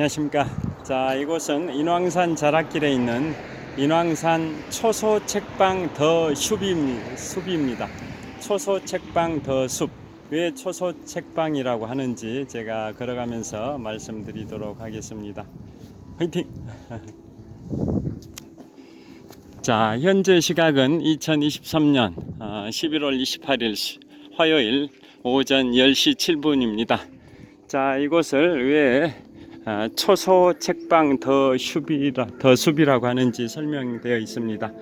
안녕하십니까. 자, 이곳은 인왕산 자락길에 있는 인왕산 초소 책방 더 숲입니다. 초소 책방 더 숲. 왜 초소 책방이라고 하는지 제가 걸어가면서 말씀드리도록 하겠습니다. 화이팅! 자, 현재 시각은 2023년 11월 28일 화요일 오전 10시 7분입니다. 자, 이곳을 왜 초소 책방 더 숲이라고 하는지 설명되어 있습니다.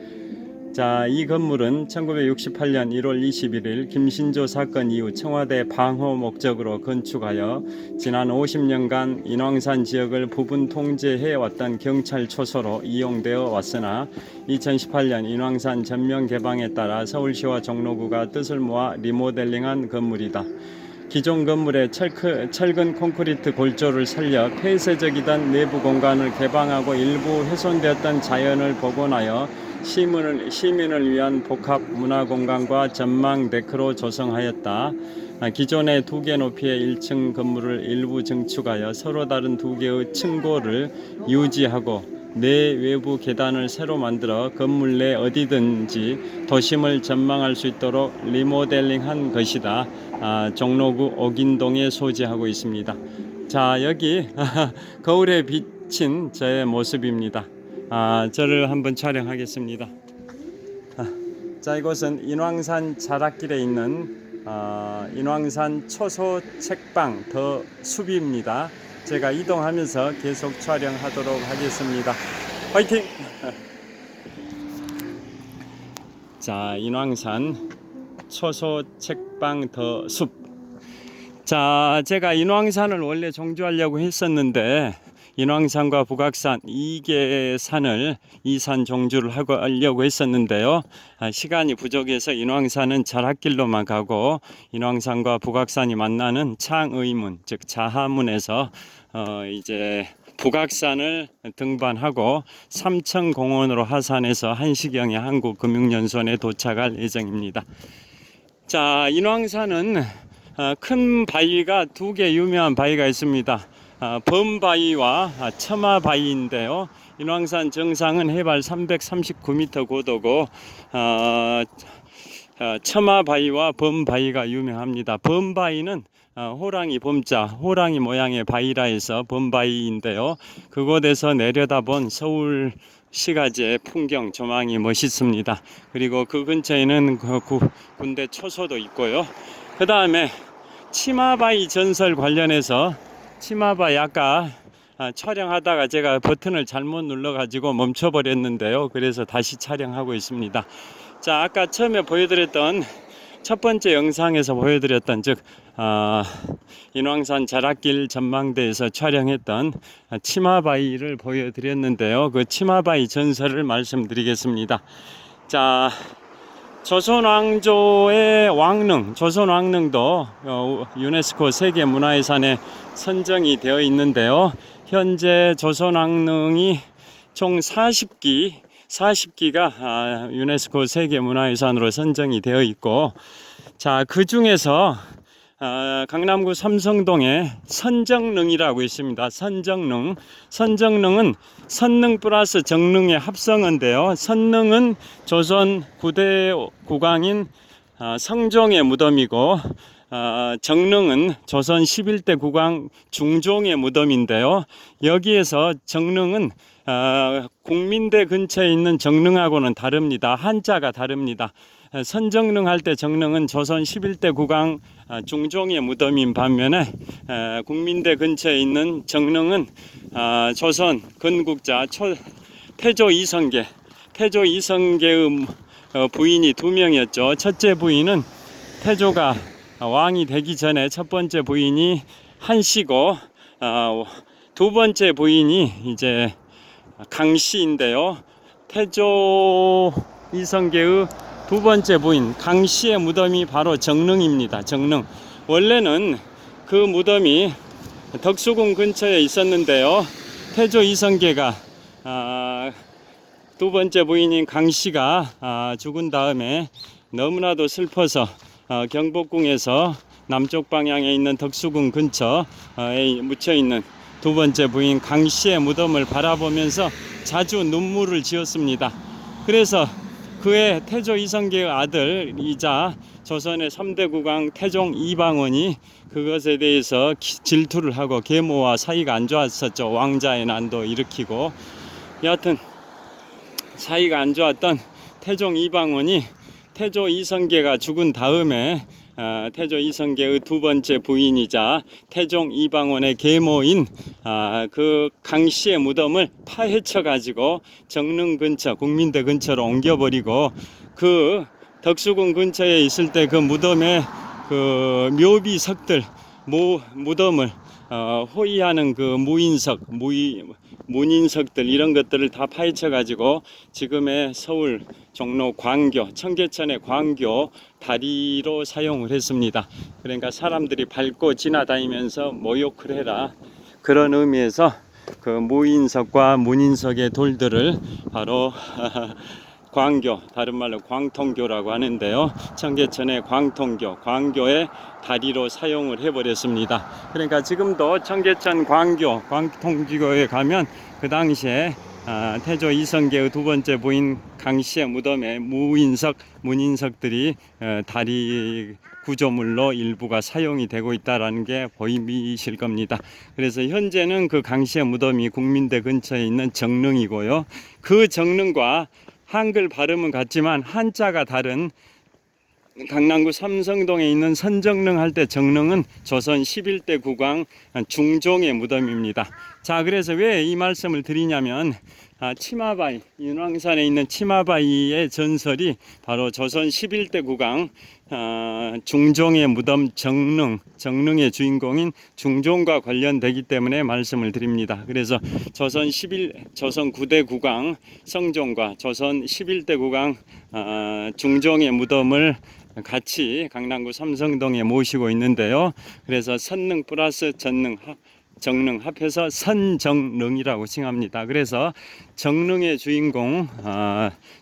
자, 이 건물은 1968년 1월 21일 김신조 사건 이후 청와대 방호 목적으로 건축하여 지난 50년간 인왕산 지역을 부분 통제해 왔던 경찰 초소로 이용되어 왔으나 2018년 인왕산 전면 개방에 따라 서울시와 종로구가 뜻을 모아 리모델링한 건물이다. 기존 건물의 철근 콘크리트 골조를 살려 폐쇄적이던 내부 공간을 개방하고 일부 훼손되었던 자연을 복원하여 시민을 위한 복합 문화공간과 전망 데크로 조성하였다. 기존의 2개 높이의 1층 건물을 일부 증축하여 서로 다른 2개의 층고를 유지하고 내외부 계단을 새로 만들어 건물 내 어디든지 도심을 전망할 수 있도록 리모델링한 것이다. 종로구 옥인동에 소재하고 있습니다. 자, 여기 거울에 비친 저의 모습입니다. 저를 한번 촬영하겠습니다. 자, 이곳은 인왕산 자락길에 있는 인왕산 초소 책방 더 숲입니다. 제가 이동하면서 계속 촬영하도록 하겠습니다. 화이팅! 자, 인왕산 초소 책방 더 숲. 자, 제가 인왕산을 원래 종주하려고 했었는데 인왕산과 북악산 2개 산을 2산 종주를 하려고 했었는데요. 시간이 부족해서 인왕산은 자락길로만 가고 인왕산과 북악산이 만나는 창의문, 즉 자하문에서 이제 북악산을 등반하고 삼천공원으로 하산해서 1시경에 한국금융연수원에 도착할 예정입니다. 자, 인왕산은 큰 바위가 2개 유명한 바위가 있습니다. 범바위와 첨화바위인데요. 인왕산 정상은 해발 339m 고도고 첨화바위와 범바위가 유명합니다. 범바위는 호랑이 범자, 호랑이 모양의 바위라 해서 범바위인데요. 그곳에서 내려다본 서울 시가지의 풍경 조망이 멋있습니다. 그리고 그 근처에는 군대 초소도 있고요. 그 다음에 치마바위 전설 관련해서 치마바위 아까 촬영하다가 제가 버튼을 잘못 눌러가지고 멈춰버렸는데요. 그래서 다시 촬영하고 있습니다. 자, 아까 처음에 보여드렸던 첫 번째 영상에서 보여드렸던 즉 인왕산 자락길 전망대에서 촬영했던 치마바위를 보여드렸는데요. 그 치마바위 전설을 말씀드리겠습니다. 자, 조선왕조의 왕릉, 조선왕릉도 유네스코 세계문화유산에 선정이 되어 있는데요. 현재 조선왕릉이 총 40기가 유네스코 세계문화유산으로 선정이 되어 있고, 자, 그 중에서 강남구 삼성동에 선정릉이라고 있습니다. 선정릉은 선릉 플러스 정릉의 합성어인데요. 선릉은 조선 9대 국왕인 성종의 무덤이고 정릉은 조선 11대 국왕 중종의 무덤인데요. 여기에서 정릉은 국민대 근처에 있는 정릉하고는 다릅니다. 한자가 다릅니다. 선정릉 할 때 정릉은 조선 11대 국왕 중종의 무덤인 반면에 국민대 근처에 있는 정릉은 조선 건국자 태조 이성계의 부인이 2명이었죠. 첫째 부인은 태조가 왕이 되기 전에 첫 번째 부인이 한씨고 두 번째 부인이 이제 강씨인데요. 태조 이성계의 두 번째 부인 강씨의 무덤이 바로 정릉입니다. 정릉. 원래는 그 무덤이 덕수궁 근처에 있었는데요. 태조 이성계가 두 번째 부인인 강씨가 죽은 다음에 너무나도 슬퍼서 경복궁에서 남쪽 방향에 있는 덕수궁 근처에 묻혀 있는 두 번째 부인 강씨의 무덤을 바라보면서 자주 눈물을 지었습니다. 그래서 그의 태조 이성계의 아들이자 조선의 3대 국왕 태종 이방원이 그것에 대해서 질투를 하고 계모와 사이가 안 좋았었죠. 왕자의 난도 일으키고, 여하튼 사이가 안 좋았던 태종 이방원이 태조 이성계가 죽은 다음에 태조 이성계의 두 번째 부인이자 태종 이방원의 계모인 그 강씨의 무덤을 파헤쳐 가지고 정릉 근처, 국민대 근처로 옮겨버리고, 그 덕수궁 근처에 있을 때 그 무덤에 그 묘비석들, 무덤을 호위하는 그 문인석들 이런 것들을 다 파헤쳐 가지고 지금의 서울 종로 광교, 청계천의 광교 다리로 사용을 했습니다. 그러니까 사람들이 밟고 지나다니면서 모욕을 해라, 그런 의미에서 그 무인석과 문인석의 돌들을 바로 광교, 다른 말로 광통교라고 하는데요, 청계천의 광통교, 광교의 다리로 사용을 해버렸습니다. 그러니까 지금도 청계천 광통교에 가면 그 당시에 태조 이성계의 두 번째 부인 강씨의 무덤에 문인석들이 다리 구조물로 일부가 사용이 되고 있다는 게 보이실 겁니다. 그래서 현재는 그 강씨의 무덤이 국민대 근처에 있는 정릉이고요. 그 정릉과 한글 발음은 같지만 한자가 다른 강남구 삼성동에 있는 선정릉 할 때 정릉은 조선 11대 국왕 중종의 무덤입니다. 자, 그래서 왜 이 말씀을 드리냐면 치마바이, 인왕산에 있는 치마바이의 전설이 바로 조선 11대 국왕 중종의 무덤 정릉의 주인공인 중종과 관련되기 때문에 말씀을 드립니다. 그래서 조선 9대 국왕 성종과 조선 11대 국왕 중종의 무덤을 같이 강남구 삼성동에 모시고 있는데요. 그래서 선릉 플러스 정릉 합해서 선정릉이라고 칭합니다. 그래서 정릉의 주인공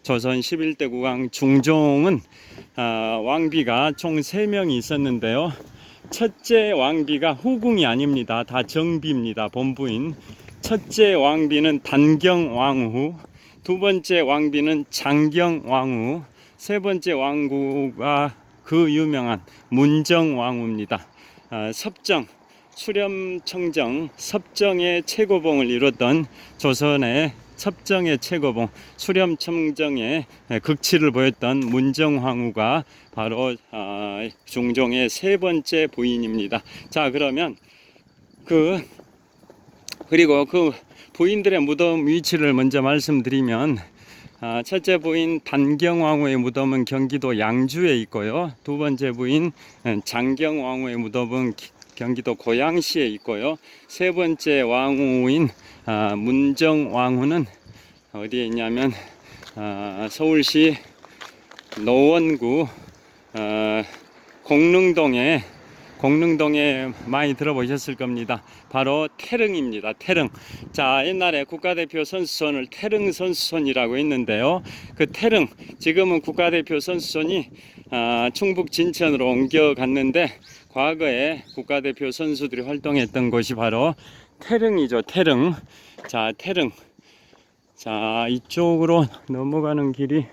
조선 11대 국왕 중종은 왕비가 총 3명이 있었는데요. 첫째 왕비가 후궁이 아닙니다. 다 정비입니다. 본부인. 첫째 왕비는 단경왕후, 두 번째 왕비는 장경왕후, 세 번째 왕후가 그 유명한 문정왕후입니다. 섭정, 수렴청정, 섭정의 최고봉을 이뤘던 조선의 섭정의 최고봉, 수렴청정의 극치를 보였던 문정왕후가 바로 중종의 세 번째 부인입니다. 자, 그러면 그리고 그 부인들의 무덤 위치를 먼저 말씀드리면, 첫째 부인 단경왕후의 무덤은 경기도 양주에 있고요. 두 번째 부인 장경왕후의 무덤은 경기도 고양시에 있고요. 세 번째 왕후인 문정왕후는 어디에 있냐면 서울시 노원구 공릉동에 많이 들어보셨을 겁니다. 바로 태릉입니다. 태릉. 자, 옛날에 국가대표 선수촌을 태릉 선수촌이라고 했는데요. 그 태릉, 지금은 국가대표 선수촌이 충북 진천으로 옮겨갔는데, 과거에 국가대표 선수들이 활동했던 곳이 바로 태릉이죠. 태릉. 자, 태릉. 자, 이쪽으로 넘어가는 길이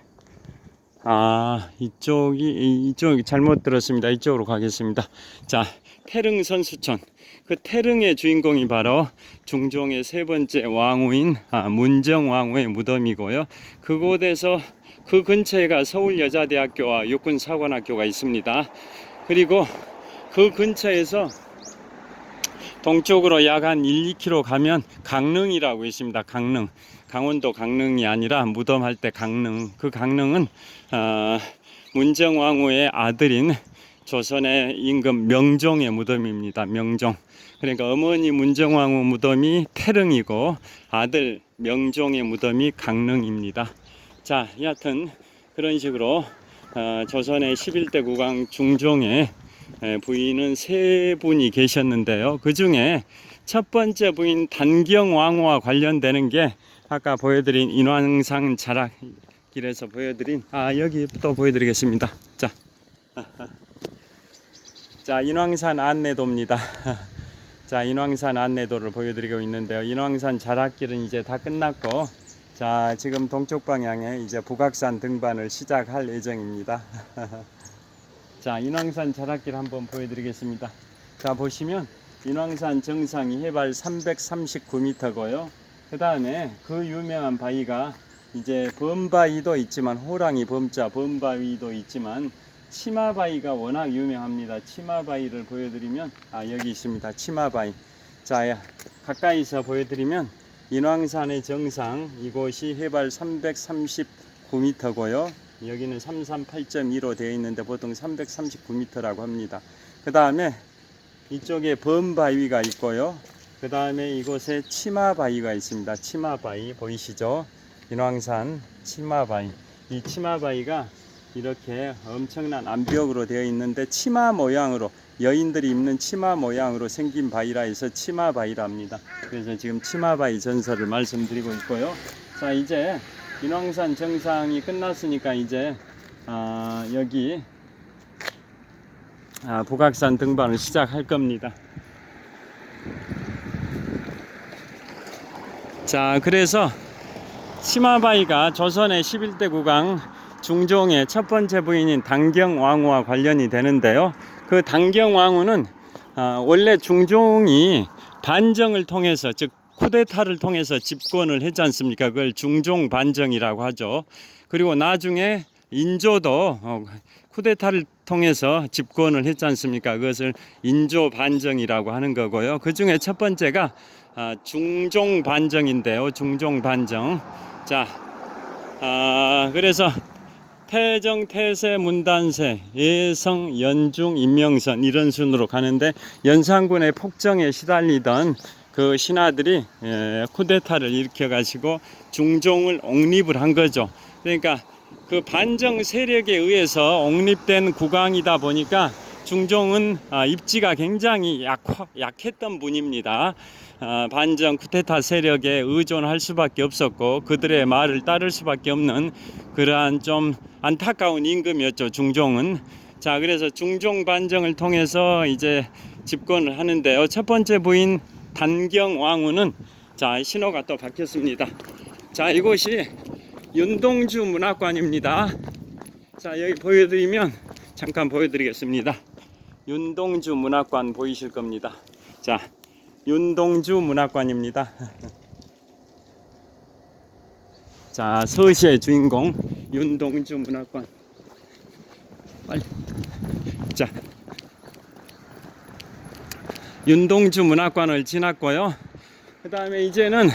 이쪽이 잘못 들었습니다. 이쪽으로 가겠습니다. 자, 태릉 선수촌. 그 태릉의 주인공이 바로 중종의 세 번째 왕후인 문정왕후의 무덤이고요. 그곳에서 그 근처에가 서울여자대학교와 육군사관학교가 있습니다. 그리고 그 근처에서 동쪽으로 약 한 1-2km 가면 강릉이라고 있습니다. 강릉. 강원도 강릉이 아니라 무덤할 때 강릉. 그 강릉은 문정왕후의 아들인 조선의 임금 명종의 무덤입니다. 명종. 그러니까 어머니 문정왕후 무덤이 태릉이고 아들 명종의 무덤이 강릉입니다. 자, 여하튼 그런 식으로 조선의 11대 국왕 중종의 부인은 3분이 계셨는데요. 그 중에 첫 번째 부인 단경왕후와 관련되는 게 아까 보여드린 인왕산 자락길에서 보여드린 여기 또 보여드리겠습니다. 자, 인왕산 안내도입니다. 자, 인왕산 안내도를 보여드리고 있는데요. 인왕산 자락길은 이제 다 끝났고, 자, 지금 동쪽 방향에 이제 북악산 등반을 시작할 예정입니다. 자, 인왕산 자락길 한번 보여드리겠습니다. 자, 보시면 인왕산 정상이 해발 339m고요. 그 다음에 그 유명한 바위가 이제 범바위도 있지만, 호랑이 범자 범바위도 있지만, 치마바위가 워낙 유명합니다. 치마바위를 보여드리면, 여기 있습니다. 치마바위. 자, 가까이서 보여드리면 인왕산의 정상, 이곳이 해발 339m고요. 여기는 338.2로 되어 있는데 보통 339m라고 합니다. 그 다음에 이쪽에 범바위가 있고요. 그 다음에 이곳에 치마바위가 있습니다. 치마바위 보이시죠? 인왕산 치마바위. 이 치마바위가 이렇게 엄청난 암벽으로 되어 있는데, 치마 모양으로, 여인들이 입는 치마 모양으로 생긴 바위라 해서 치마바위랍니다. 그래서 지금 치마바위 전설을 말씀드리고 있고요. 자, 이제 인왕산 정상이 끝났으니까 이제 여기 북악산 등반을 시작할 겁니다. 자, 그래서 치마바위가 조선의 11대 국왕 중종의 첫 번째 부인인 당경왕후와 관련이 되는데요. 그 당경왕후는 원래 중종이 반정을 통해서, 즉 쿠데타를 통해서 집권을 했지 않습니까? 그걸 중종 반정이라고 하죠. 그리고 나중에 인조도 쿠데타를 통해서 집권을 했지 않습니까? 그것을 인조 반정이라고 하는 거고요. 그 중에 첫 번째가 중종 반정인데요. 중종 반정. 자, 그래서 태정, 태세, 문단세, 예성, 연중, 임명선, 이런 순으로 가는데, 연산군의 폭정에 시달리던 그 신하들이 쿠데타를 일으켜 가지고 중종을 옹립을 한 거죠. 그러니까 그 반정 세력에 의해서 옹립된 국왕이다 보니까 중종은 입지가 굉장히 약했던 분입니다. 반정 쿠데타 세력에 의존할 수밖에 없었고, 그들의 말을 따를 수밖에 없는 그러한 좀 안타까운 임금이었죠, 중종은. 자, 그래서 중종 반정을 통해서 이제 집권을 하는데요. 첫 번째 부인 단경왕후는, 자, 신호가 또 바뀌었습니다. 자, 이곳이 윤동주 문학관입니다. 자, 여기 보여드리면, 잠깐 보여드리겠습니다. 윤동주 문학관 보이실 겁니다. 자, 윤동주 문학관입니다. 자, 서시의 주인공 윤동주 문학관. 빨리. 자, 윤동주 문학관을 지났고요. 그 다음에 이제는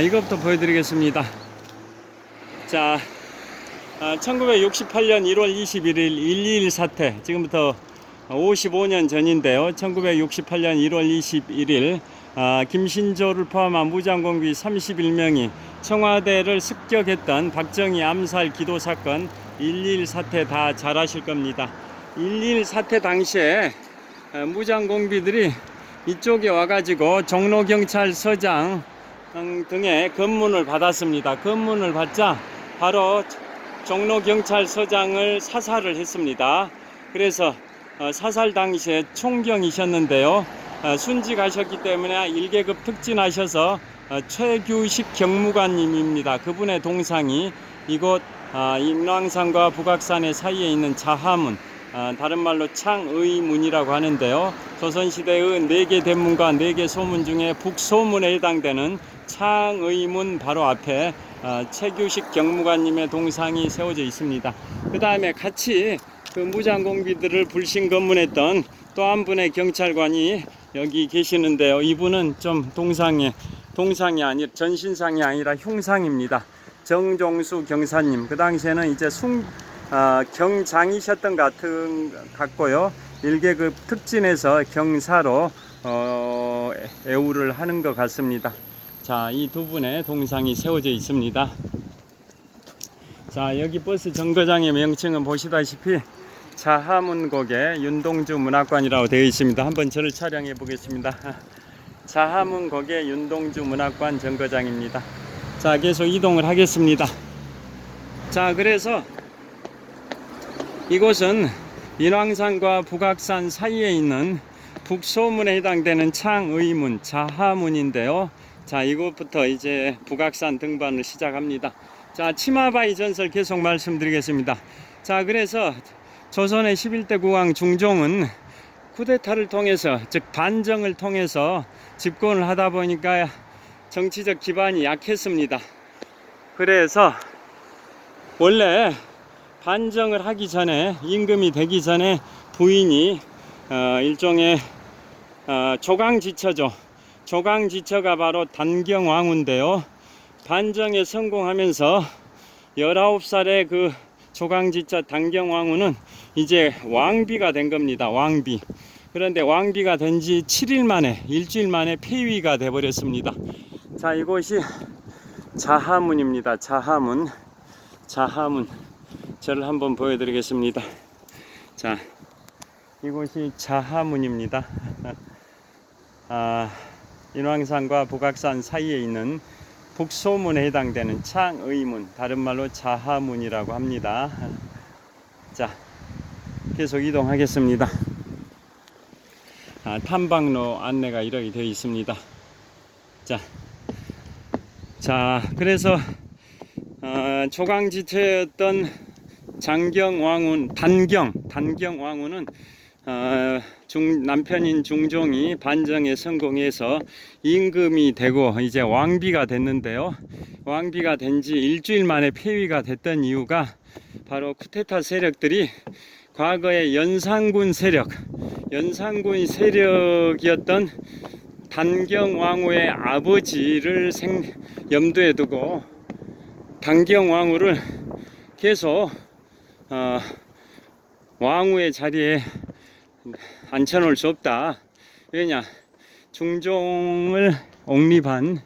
이것부터 보여드리겠습니다. 자, 1968년 1월 21일 1.21 사태, 지금부터 55년 전인데요. 1968년 1월 21일 김신조를 포함한 무장공비 31명이 청와대를 습격했던 박정희 암살 기도 사건 1.21 사태 다 잘 아실 겁니다. 1.21 사태 당시에 무장공비들이 이쪽에 와가지고 종로경찰서장 등의 검문을 받았습니다. 검문을 받자 바로 종로경찰서장을 사살을 했습니다. 그래서 사살 당시에 총경이셨는데요. 순직하셨기 때문에 1계급 특진하셔서 최규식 경무관님입니다. 그분의 동상이 이곳 인왕산과 북악산의 사이에 있는 자하문, 다른 말로 창의문이라고 하는데요. 조선시대의 4개 대문과 4개 소문 중에 북소문에 해당되는 창의문 바로 앞에 최규식 경무관님의 동상이 세워져 있습니다. 그 다음에 같이 그 무장공비들을 불신검문했던 또 한 분의 경찰관이 여기 계시는데요. 이분은 좀 동상이 아니라, 전신상이 아니라 흉상입니다. 정종수 경사님. 그 당시에는 이제 경장이셨던 같고요. 1계급 특진에서 경사로 애우를 하는 것 같습니다. 자, 이 두 분의 동상이 세워져 있습니다. 자, 여기 버스 정거장의 명칭은 보시다시피 자하문곡의 윤동주 문학관이라고 되어 있습니다. 한번 저를 촬영해 보겠습니다. 자하문곡의 윤동주 문학관 정거장입니다. 자, 계속 이동을 하겠습니다. 자, 그래서 이곳은 인왕산과 북악산 사이에 있는 북소문에 해당되는 창의문 자하문인데요. 자, 이곳부터 이제 북악산 등반을 시작합니다. 자, 치마바위 전설 계속 말씀드리겠습니다. 자, 그래서 조선의 11대 국왕 중종은 쿠데타를 통해서, 즉 반정을 통해서 집권을 하다 보니까 정치적 기반이 약했습니다. 그래서 원래 반정을 하기 전에, 임금이 되기 전에 부인이 일종의 조강지처죠. 조강지처가 바로 단경왕후인데요. 반정에 성공하면서 19살의 그 조강지처 단경왕후는 이제 왕비가 된 겁니다. 왕비. 그런데 왕비가 된 지 7일 만에, 일주일 만에 폐위가 돼 버렸습니다. 자, 이곳이 자하문입니다. 자하문. 자하문. 저를 한번 보여드리겠습니다. 자, 이곳이 자하문입니다. 인왕산과 북악산 사이에 있는 북소문에 해당되는 창의문, 다른 말로 자하문이라고 합니다. 자, 계속 이동하겠습니다. 탐방로 안내가 이렇게 되어 있습니다. 자, 그래서 조강지처였던 단경왕후는 남편인 중종이 반정에 성공해서 임금이 되고 이제 왕비가 됐는데요. 왕비가 된 지 일주일 만에 폐위가 됐던 이유가 바로 쿠데타 세력들이 과거의 연산군 세력이었던 단경왕후의 아버지를 염두에 두고 단경왕후를 계속 왕후의 자리에 앉혀놓을 수 없다. 왜냐, 중종을 옹립한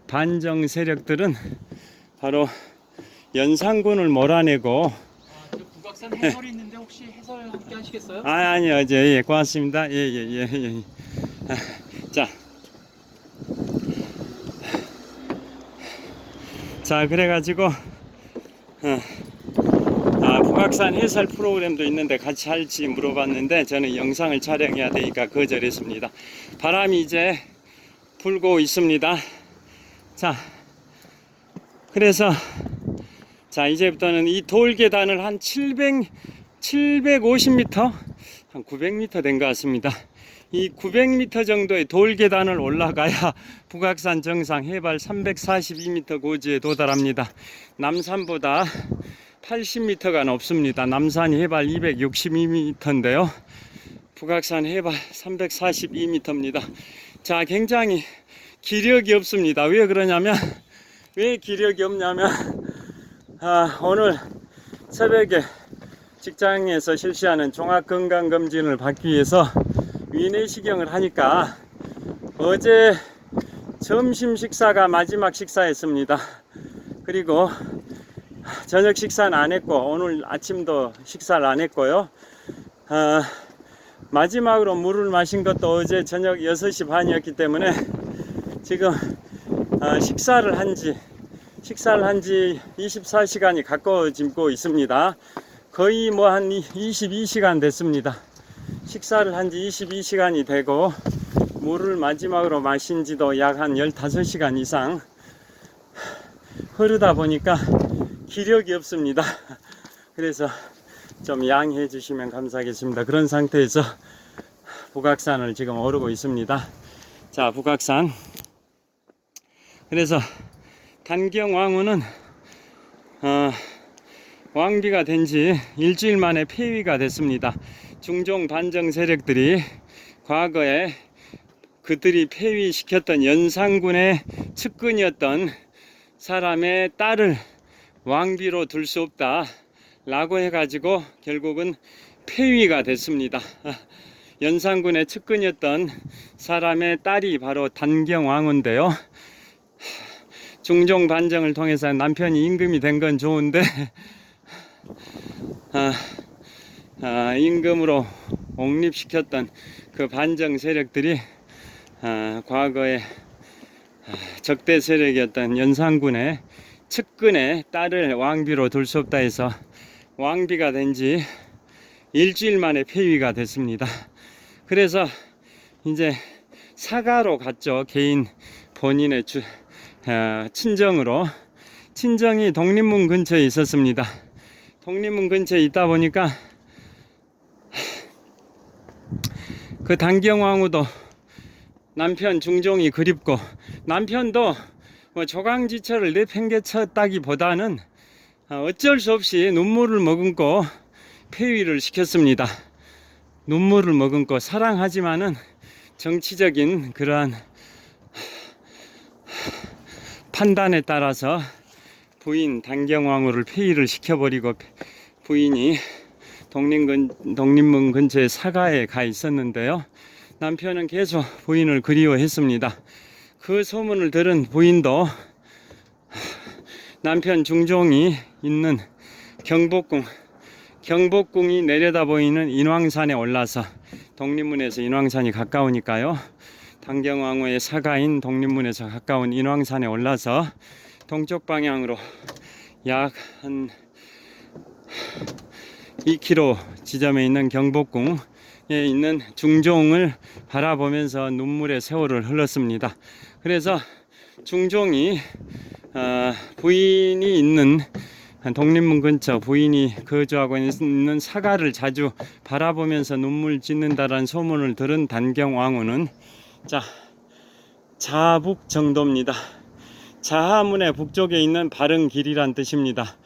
반정 세력들은 바로 연산군을 몰아내고. 북악산 해설이 있는데 혹시 해설 함께 하시겠어요? 아니요, 예, 고맙습니다. 예. 자, 그래가지고 북악산 해설 프로그램도 있는데 같이 할지 물어봤는데 저는 영상을 촬영해야 되니까 거절했습니다. 바람이 이제 불고 있습니다. 자, 그래서 자, 이제부터는 이 돌계단을 한 750m, 한 900m 된 것 같습니다. 이 900m 정도의 돌계단을 올라가야 북악산 정상 해발 342m 고지에 도달합니다. 남산보다 80m가 높습니다. 남산이 해발 262m인데요. 북악산 해발 342m입니다. 자, 굉장히 기력이 없습니다. 왜 그러냐면, 오늘 새벽에 직장에서 실시하는 종합건강검진을 받기 위해서 위내시경을 하니까 어제 점심 식사가 마지막 식사였습니다. 그리고 저녁 식사는 안 했고 오늘 아침도 식사를 안 했고요. 마지막으로 물을 마신 것도 어제 저녁 6시 반이었기 때문에 지금 식사를 한 지 24시간이 가까워지고 있습니다. 거의 한 22시간 됐습니다. 식사를 한 지 22시간이 되고 물을 마지막으로 마신 지도 약 한 15시간 이상 흐르다 보니까 기력이 없습니다. 그래서 좀 양해해 주시면 감사하겠습니다. 그런 상태에서 북악산을 지금 오르고 있습니다. 자, 북악산. 그래서 단경왕후는 왕비가 된 지 일주일 만에 폐위가 됐습니다. 중종 반정 세력들이 과거에 그들이 폐위시켰던 연산군의 측근이었던 사람의 딸을 왕비로 둘 수 없다 라고 해가지고 결국은 폐위가 됐습니다. 연산군의 측근이었던 사람의 딸이 바로 단경왕후인데요. 중종 반정을 통해서 남편이 임금이 된 건 좋은데 임금으로 옹립시켰던 그 반정 세력들이 과거에 적대 세력이었던 연산군의 측근의 딸을 왕비로 둘 수 없다 해서 왕비가 된 지 일주일 만에 폐위가 됐습니다. 그래서 이제 사가로 갔죠. 개인 본인의 친정으로. 친정이 독립문 근처에 있었습니다. 독립문 근처에 있다 보니까 그 단경왕후도 남편 중종이 그립고, 남편도 뭐 조강지처를 내팽개쳤다기보다는 어쩔 수 없이 눈물을 머금고 폐위를 시켰습니다. 눈물을 머금고 사랑하지만은 정치적인 그러한 판단에 따라서 부인 단경왕후를 폐위를 시켜버리고, 부인이 독립문 근처에 사가에 가 있었는데요. 남편은 계속 부인을 그리워했습니다. 그 소문을 들은 부인도 남편 중종이 있는 경복궁이 내려다 보이는 인왕산에 올라서, 독립문에서 인왕산이 가까우니까요, 단경왕후의 사가인 독립문에서 가까운 인왕산에 올라서 동쪽 방향으로 약 한 2km 지점에 있는 경복궁에 있는 중종을 바라보면서 눈물의 세월을 흘렀습니다. 그래서 중종이 부인이 있는 독립문 근처, 부인이 거주하고 있는 사가를 자주 바라보면서 눈물 짓는다라는 소문을 들은 단경왕후는 자북 정도입니다. 자하문의 북쪽에 있는 바른 길이란 뜻입니다.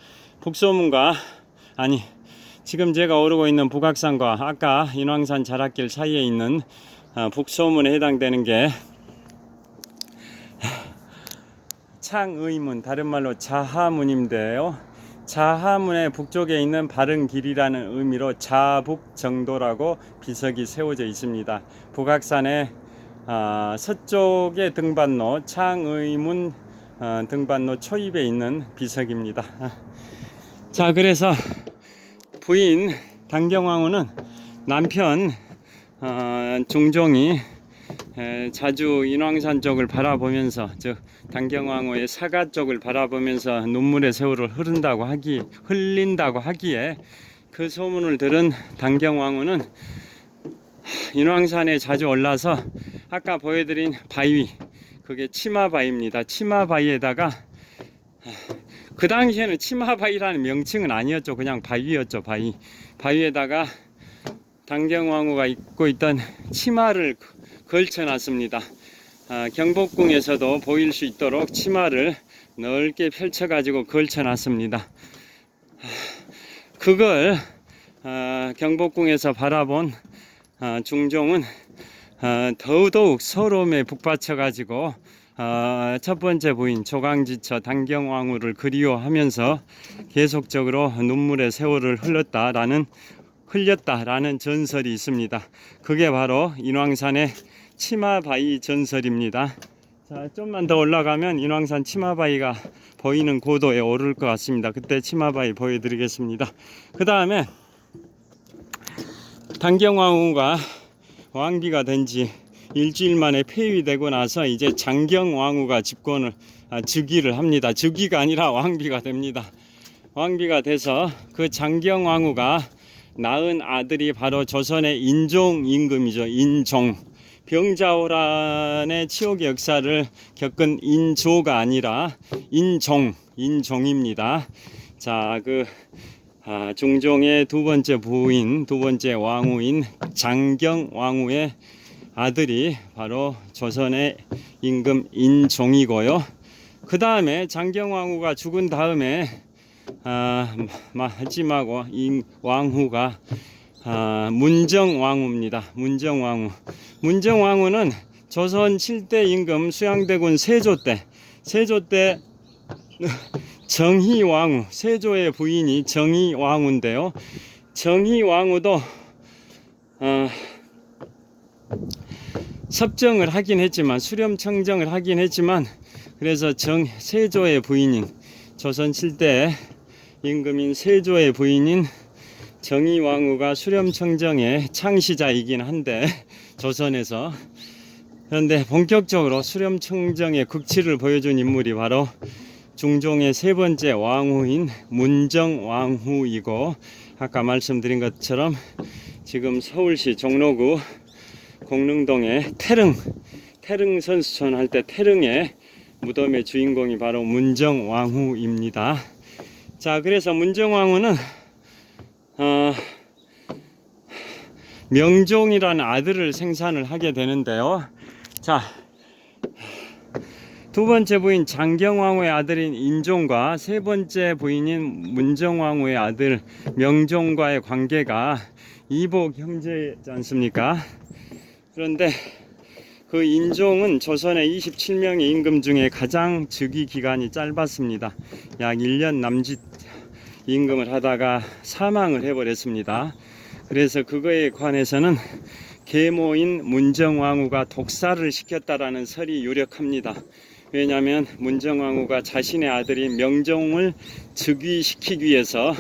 북소문과, 아니, 지금 제가 오르고 있는 북악산과 아까 인왕산 자락길 사이에 있는 북소문에 해당되는 게 창의문, 다른 말로 자하문인데요. 자하문의 북쪽에 있는 바른 길이라는 의미로 자북정도라고 비석이 세워져 있습니다. 북악산의 서쪽의 등반로, 창의문 등반로 초입에 있는 비석입니다. 자, 그래서 부인 단경왕후는 남편 중종이 자주 인왕산 쪽을 바라보면서, 즉 단경왕후의 사가 쪽을 바라보면서 눈물의 세월을 흘린다고 하기에, 그 소문을 들은 단경왕후는 인왕산에 자주 올라서 아까 보여드린 바위, 그게 치마바위입니다. 치마바위에다가, 그 당시에는 치마바위라는 명칭은 아니었죠. 그냥 바위였죠. 바위에다가 단경왕후가 입고 있던 치마를 걸쳐놨습니다. 경복궁에서도 보일 수 있도록 치마를 넓게 펼쳐가지고 걸쳐놨습니다. 그걸 경복궁에서 바라본 중종은 더더욱 서러움에 북받쳐가지고 첫 번째 부인 조강지처 단경왕후를 그리워하면서 계속적으로 눈물의 세월을 흘렸다라는 전설이 있습니다. 그게 바로 인왕산의 치마바위 전설입니다. 자, 좀만 더 올라가면 인왕산 치마바위가 보이는 고도에 오를 것 같습니다. 그때 치마바위 보여드리겠습니다. 그 다음에 단경왕후가 왕비가 된 지 일주일 만에 폐위되고 나서 이제 장경왕후가 즉위를 합니다. 즉위가 아니라 왕비가 됩니다. 왕비가 돼서 그 장경왕후가 낳은 아들이 바로 조선의 인종 임금이죠. 인종. 병자호란의 치욕의 역사를 겪은 인조가 아니라 인종입니다. 자, 중종의 두 번째 부인, 두 번째 왕후인 장경왕후의 아들이 바로 조선의 임금 인종이고요. 그 다음에 장경왕후가 죽은 다음에 마지막 왕후가 문정왕후입니다. 문정왕후는 조선 7대 임금 수양대군 세조 때 정희왕후, 세조의 부인이 정희왕후인데요. 정희왕후도 섭정을 하긴 했지만, 수렴청정을 하긴 했지만, 그래서 세조의 부인인, 조선 7대 임금인 세조의 부인인 정희왕후가 수렴청정의 창시자이긴 한데, 조선에서. 그런데 본격적으로 수렴청정의 극치를 보여준 인물이 바로 중종의 세 번째 왕후인 문정왕후이고, 아까 말씀드린 것처럼 지금 서울시 종로구 공릉동의 태릉 선수촌 할 때 태릉의 무덤의 주인공이 바로 문정왕후입니다. 자, 그래서 문정왕후는 명종이라는 아들을 생산을 하게 되는데요. 자, 두 번째 부인 장경왕후의 아들인 인종과 세 번째 부인인 문정왕후의 아들 명종과의 관계가 이복 형제지 않습니까? 그런데 그 인종은 조선의 27명의 임금 중에 가장 즉위 기간이 짧았습니다. 약 1년 남짓 임금을 하다가 사망을 해버렸습니다. 그래서 그거에 관해서는 계모인 문정왕후가 독사를 시켰다라는 설이 유력합니다. 왜냐하면 문정왕후가 자신의 아들인 명종을 즉위시키기 위해서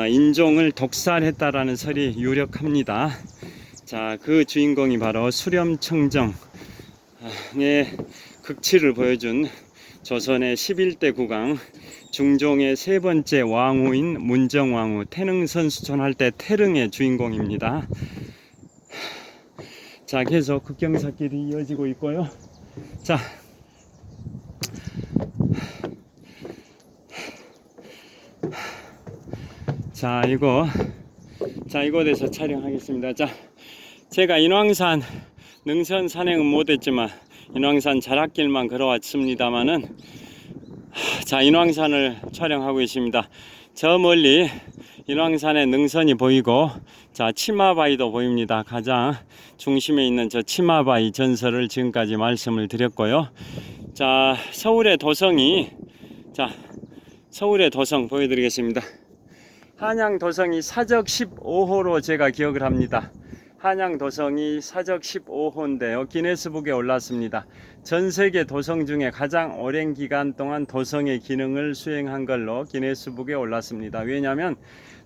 인종을 독살했다라는 설이 유력합니다. 자, 그 주인공이 바로 수렴청정의 극치를 보여준 조선의 11대 국왕 중종의 세 번째 왕후인 문정왕후, 태릉선수촌 할 때 태릉의 주인공입니다. 자, 계속 국경사길이 이어지고 있고요. 이곳에서 촬영하겠습니다. 자, 제가 인왕산 능선 산행은 못했지만 인왕산 자락길만 걸어왔습니다만은, 자, 인왕산을 촬영하고 있습니다. 저 멀리 인왕산의 능선이 보이고, 자, 치마바위도 보입니다. 가장 중심에 있는 저 치마바위 전설을 지금까지 말씀을 드렸고요. 자, 서울의 도성 보여드리겠습니다. 한양 도성이 사적 15호로 제가 기억을 합니다. 한양 도성이 사적 15호인데요. 기네스북에 올랐습니다. 전 세계 도성 중에 가장 오랜 기간 동안 도성의 기능을 수행한 걸로 기네스북에 올랐습니다. 왜냐하면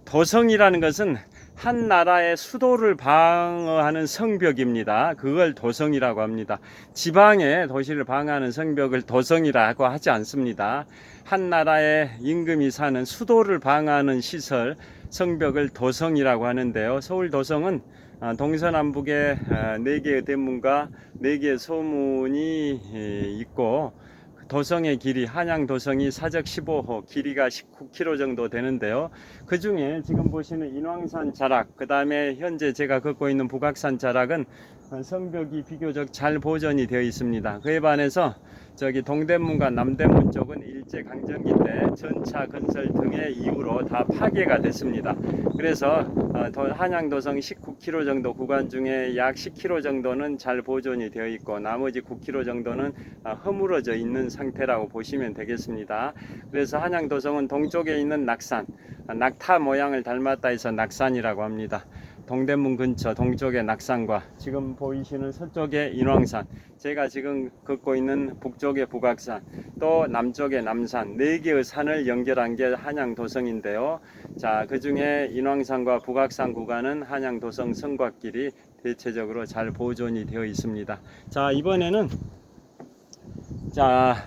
도성이라는 것은 한 나라의 수도를 방어하는 성벽입니다. 그걸 도성이라고 합니다. 지방의 도시를 방어하는 성벽을 도성이라고 하지 않습니다. 한 나라의 임금이 사는 수도를 방어하는 시설, 성벽을 도성이라고 하는데요. 서울 도성은 동서남북에 4개의 대문과 4개의 소문이 있고, 도성의 길이, 한양 도성이 사적 15호, 길이가 19km 정도 되는데요. 그 중에 지금 보시는 인왕산 자락, 그 다음에 현재 제가 걷고 있는 북악산 자락은 성벽이 비교적 잘 보존이 되어 있습니다. 그에 반해서 저기 동대문과 남대문 쪽은 일제강점기 때 전차 건설 등의 이유로 다 파괴가 됐습니다. 그래서 한양도성 19km 정도 구간 중에 약 10km 정도는 잘 보존이 되어 있고, 나머지 9km 정도는 허물어져 있는 상태라고 보시면 되겠습니다. 그래서 한양도성은 동쪽에 있는 낙산, 낙타 모양을 닮았다 해서 낙산이라고 합니다. 동대문 근처 동쪽의 낙산과 지금 보이시는 서쪽의 인왕산, 제가 지금 걷고 있는 북쪽의 북악산, 또 남쪽의 남산, 4개의 산을 연결한 게 한양도성인데요. 자, 그 중에 인왕산과 북악산 구간은 한양도성 성곽길이 대체적으로 잘 보존이 되어 있습니다. 자, 이번에는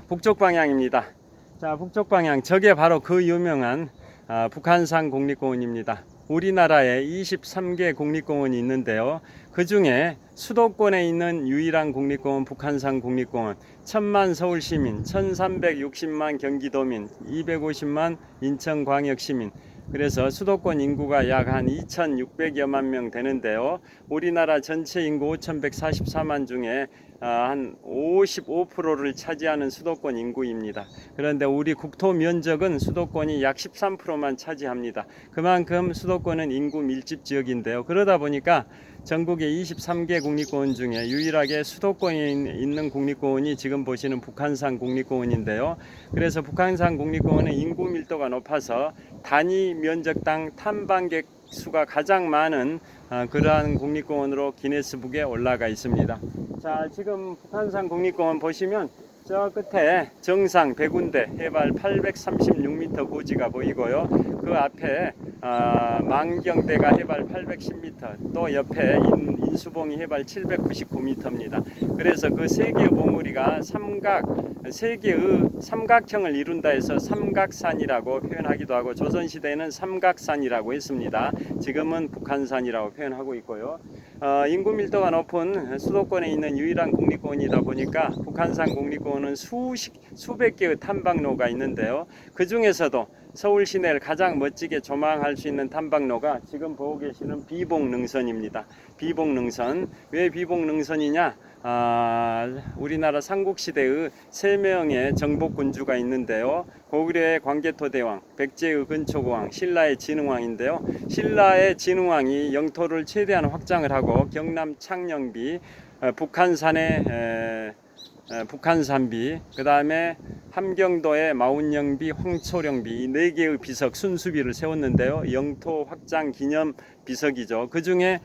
북쪽 방향입니다. 자, 북쪽 방향, 저게 바로 그 유명한 북한산 국립공원입니다. 우리나라에 23개 국립공원이 있는데요. 그 중에 수도권에 있는 유일한 국립공원 북한산 국립공원, 1000만 서울시민, 1360만 경기도민, 250만 인천광역시민, 그래서 수도권 인구가 약 한 2600여만 명 되는데요. 우리나라 전체 인구 5144만 중에 한 55%를 차지하는 수도권 인구입니다. 그런데 우리 국토 면적은 수도권이 약 13%만 차지합니다. 그만큼 수도권은 인구 밀집 지역인데요. 그러다 보니까 전국의 23개 국립공원 중에 유일하게 수도권에 있는 국립공원이 지금 보시는 북한산 국립공원인데요. 그래서 북한산 국립공원은 인구 밀도가 높아서 단위 면적당 탐방객 수가 가장 많은 그러한 국립공원으로 기네스북에 올라가 있습니다. 자, 지금 북한산 국립공원 보시면 저 끝에 정상 100군데 해발 836m 고지가 보이고요. 그 앞에 망경대가 해발 810m, 또 옆에 인수봉이 해발 799m입니다. 그래서 그 세 개의 봉우리가 세 개의 삼각형을 이룬다 해서 삼각산이라고 표현하기도 하고, 조선시대에는 삼각산이라고 했습니다. 지금은 북한산이라고 표현하고 있고요. 인구 밀도가 높은 수도권에 있는 유일한 국립공원이다 보니까 북한산 국립공원은 수백 개의 탐방로가 있는데요. 그 중에서도 서울 시내를 가장 멋지게 조망할 수 있는 탐방로가 지금 보고 계시는 비봉능선입니다. 비봉능선. 왜 비봉능선이냐? 우리나라 삼국시대의 3명의 정복군주가 있는데요. 고구려의 광개토대왕, 백제의 근초고왕, 신라의 진흥왕인데요. 신라의 진흥왕이 영토를 최대한 확장을 하고 경남 창녕비, 북한산의 북한산비, 그 다음에 함경도의 마운영비, 황초령비, 이 4개의 비석 순수비를 세웠는데요. 영토 확장 기념 비석이죠. 그 중에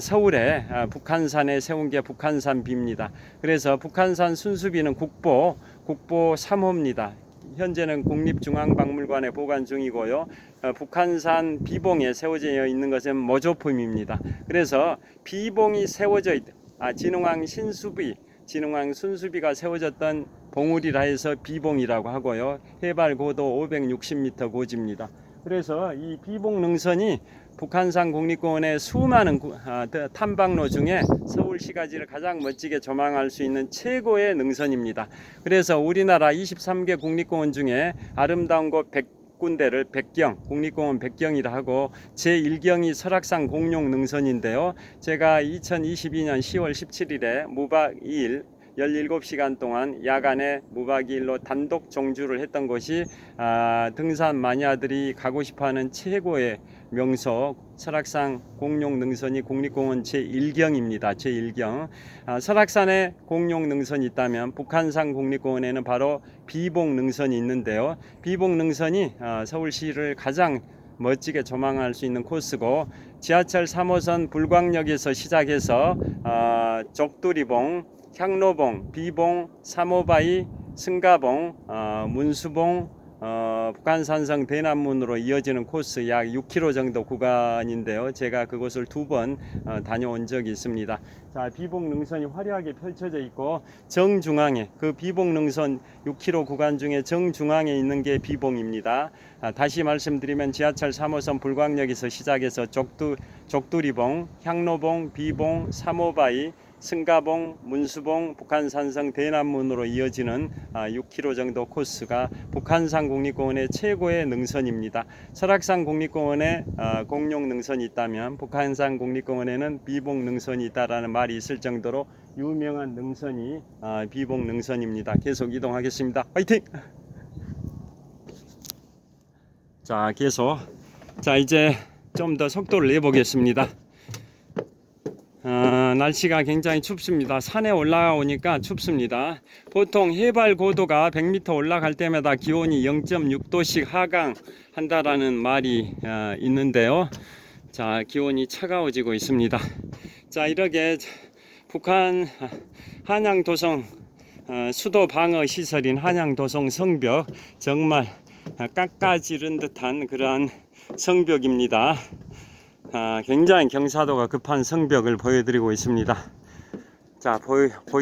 서울에 북한산에 세운 게 북한산비입니다. 그래서 북한산 순수비는 국보 3호입니다. 현재는 국립중앙박물관에 보관 중이고요. 북한산 비봉에 세워져 있는 것은 모조품입니다. 그래서 비봉이 세워져 진흥왕 순수비가 세워졌던 봉우리라 해서 비봉이라고 하고요. 해발 고도 560m 고지입니다. 그래서 이 비봉능선이 북한산 국립공원의 수많은 탐방로 중에 서울시가지를 가장 멋지게 조망할 수 있는 최고의 능선입니다. 그래서 우리나라 23개 국립공원 중에 아름다운 곳 100군데를 백경, 국립공원 백경이라 하고, 제1경이 설악산 공룡능선인데요. 제가 2022년 10월 17일에 무박 2일 17시간 동안 야간에 무박 2일로 단독 종주를 했던 곳이 등산 마니아들이 가고 싶어하는 최고의 명소 설악산 공룡능선이 국립공원 제1경입니다. 제1경. 설악산에 공룡능선이 있다면 북한산 국립공원에는 바로 비봉능선이 있는데요. 비봉능선이 서울시를 가장 멋지게 조망할 수 있는 코스고, 지하철 3호선 불광역에서 시작해서 족두리봉, 향로봉, 비봉, 삼호바위, 승가봉, 문수봉, 북한산성 대남문으로 이어지는 코스 약 6km 정도 구간인데요. 제가 그곳을 2번 다녀온 적이 있습니다. 자, 비봉능선이 화려하게 펼쳐져 있고, 정중앙에 그 비봉능선 6km 구간 중에 정중앙에 있는 게 비봉입니다. 다시 말씀드리면 지하철 3호선 불광역에서 시작해서 족두리봉, 향로봉, 비봉, 삼호바위, 승가봉, 문수봉, 북한산성 대남문으로 이어지는 6km 정도 코스가 북한산 국립공원의 최고의 능선입니다. 설악산 국립공원에 공룡능선이 있다면 북한산 국립공원에는 비봉능선이 있다라는 말이 있을 정도로 유명한 능선이 비봉능선입니다. 계속 이동하겠습니다. 화이팅! 자, 계속. 자, 이제 좀 더 속도를 내보겠습니다. 날씨가 굉장히 춥습니다. 산에 올라오니까 춥습니다. 보통 해발 고도가 100m 올라갈 때마다 기온이 0.6도씩 하강한다라는 말이 있는데요. 자, 기온이 차가워지고 있습니다. 자, 이렇게 북한 한양도성 수도 방어 시설인 한양도성 성벽, 정말 깎아지른 듯한 그러한 성벽입니다. 굉장히 경사도가 급한 성벽을 보여드리고 있습니다. 자, 보이시죠?